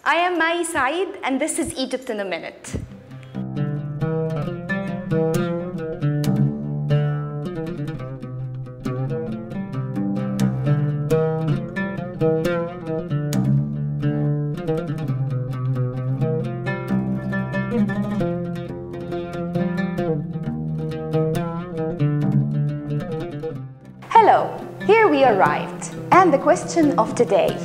I am Mai Saeed, and this is Egypt in a Minute. Hello, here we arrived, and the question of today.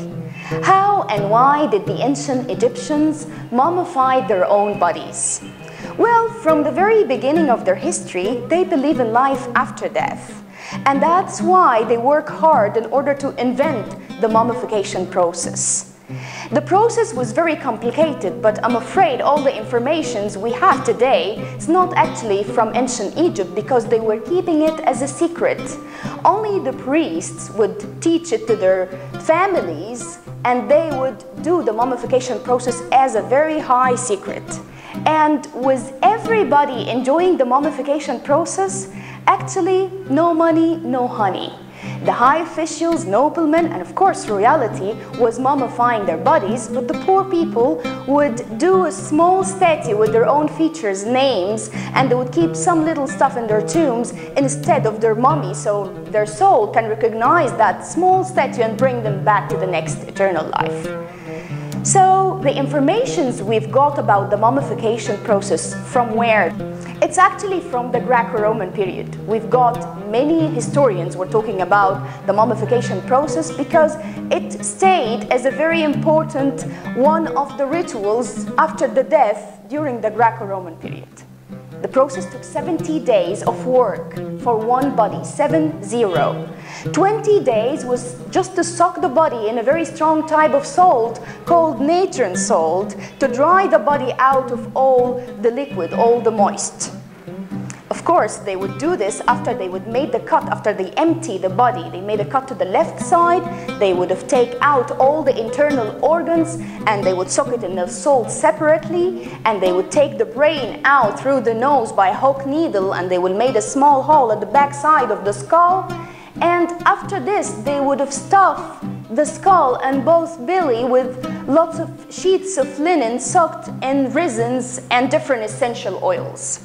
How and why did the ancient Egyptians mummify their own bodies? Well, from the very beginning of their history, they believe in life after death. And that's why they work hard in order to invent the mummification process. The process was very complicated, but I'm afraid all the information we have today is not actually from ancient Egypt because they were keeping it as a secret. Only the priests would teach it to their families, and they would do the mummification process as a very high secret. And with everybody enjoying the mummification process, actually no money, no honey. The high officials, noblemen, and of course royalty was mummifying their bodies, but the poor people would do a small statue with their own features, names, and they would keep some little stuff in their tombs instead of their mummy, so their soul can recognize that small statue and bring them back to the next eternal life. So the information we've got about the mummification process, from where? It's actually from the Greco-Roman period. We've got many historians were talking about the mummification process because it stayed as a very important one of the rituals after the death during the Greco-Roman period. The process took 70 days of work for one body, 7-0. 20 days was just to soak the body in a very strong type of salt called natron salt to dry the body out of all the liquid, all the moist. Of course, they would do this after they would make the cut, after they empty the body. They made a cut to the left side, they would have taken out all the internal organs and they would soak it in the salt separately, and they would take the brain out through the nose by a hook needle, and they would make a small hole at the back side of the skull. And after this, they would have stuffed the skull and both belly with lots of sheets of linen soaked in resins and different essential oils.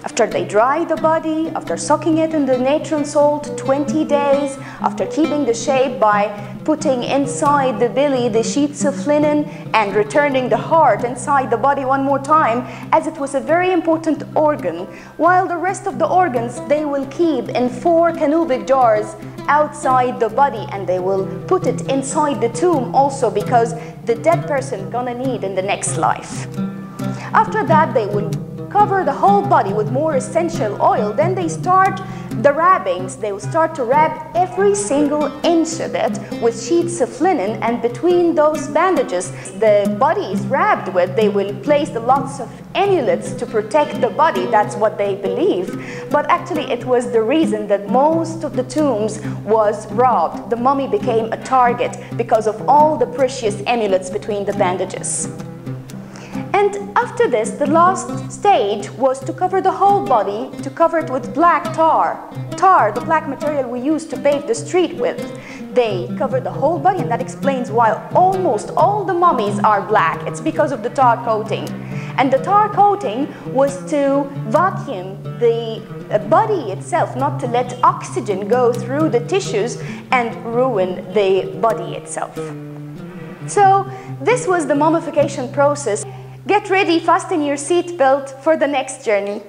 After they dry the body, after soaking it in the natron salt 20 days, after keeping the shape by putting inside the belly the sheets of linen and returning the heart inside the body one more time, as it was a very important organ, while the rest of the organs they will keep in 4 canopic jars outside the body, and they will put it inside the tomb also because the dead person gonna need in the next life. After that, they will cover the whole body with more essential oil. Then they start the wrappings. They will start to wrap every single inch of it with sheets of linen, and between those bandages the body is wrapped with, they will place lots of amulets to protect the body. That's what they believe. But actually it was the reason that most of the tombs was robbed. The mummy became a target because of all the precious amulets between the bandages. And after this, the last stage was to cover the whole body, to cover it with black tar. Tar, the black material we use to pave the street with. They covered the whole body, and that explains why almost all the mummies are black. It's because of the tar coating. And the tar coating was to vacuum the body itself, not to let oxygen go through the tissues and ruin the body itself. So this was the mummification process. Get ready, fasten your seatbelt for the next journey.